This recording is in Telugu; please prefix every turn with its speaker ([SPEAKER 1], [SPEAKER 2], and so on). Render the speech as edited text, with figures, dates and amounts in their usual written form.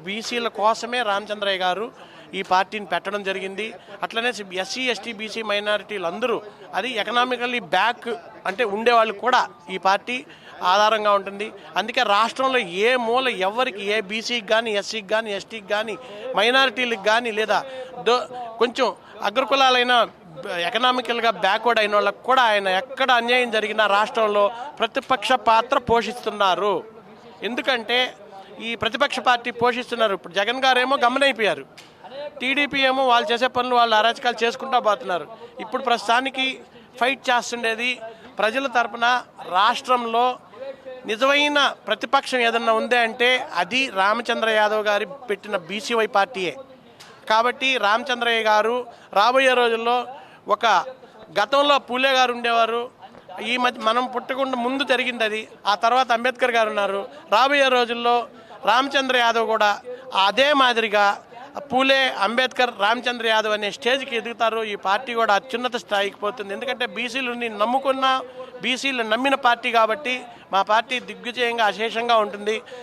[SPEAKER 1] బీసీల కోసమే రామచంద్రయ్య గారు ఈ పార్టీని పెట్టడం జరిగింది. అట్లనే ఎస్సీ ఎస్టీ బీసీ మైనారిటీలు అందరూ అది ఎకనామికల్లీ బ్యాక్ అంటే ఉండేవాళ్ళు కూడా ఈ పార్టీ ఆధారంగా ఉంటుంది. అందుకే రాష్ట్రంలో ఏ మూల ఎవరికి ఏ బీసీకి కానీ ఎస్సీకి కానీ ఎస్టీకి కానీ మైనారిటీలకు కానీ లేదా కొంచెం అగ్రకులాలైన ఎకనామికల్గా బ్యాక్వర్డ్ అయిన వాళ్ళకు కూడా ఆయన ఎక్కడ అన్యాయం జరిగినా రాష్ట్రంలో ప్రతిపక్ష పాత్ర పోషిస్తున్నారు. ఎందుకంటే ఈ ప్రతిపక్ష పార్టీ పోషిస్తున్నారు. ఇప్పుడు జగన్ గారేమో గమనైపోయారు, టీడీపీ ఏమో వాళ్ళు చేసే పనులు వాళ్ళు అరాచకాలు చేసుకుంటూ పోతున్నారు. ఇప్పుడు ప్రస్తుతానికి ఫైట్ చేస్తుండేది ప్రజల తరపున రాష్ట్రంలో నిజమైన ప్రతిపక్షం ఏదన్నా ఉందే అంటే అది రామచంద్ర యాదవ్ గారి పెట్టిన బీసీవై పార్టీయే. కాబట్టి రామచంద్రయ్య గారు రాబోయే రోజుల్లో ఒక గతంలో పూలే గారు ఉండేవారు, ఈ మధ్య మనం పుట్టకుండా ముందు జరిగింది అది, ఆ తర్వాత అంబేద్కర్ గారు ఉన్నారు. రాబోయే రోజుల్లో రామచంద్ర యాదవ్ కూడా అదే మాదిరిగా పూలే అంబేద్కర్ రామచంద్ర యాదవ్ అనే స్టేజ్కి ఎదుగుతారు. ఈ పార్టీ కూడా అత్యున్నత స్థాయికి పోతుంది. ఎందుకంటే బీసీలని నమ్ముకున్న బీసీలు నమ్మిన పార్టీ కాబట్టి మా పార్టీ దిగ్విజయంగా అశేషంగా ఉంటుంది.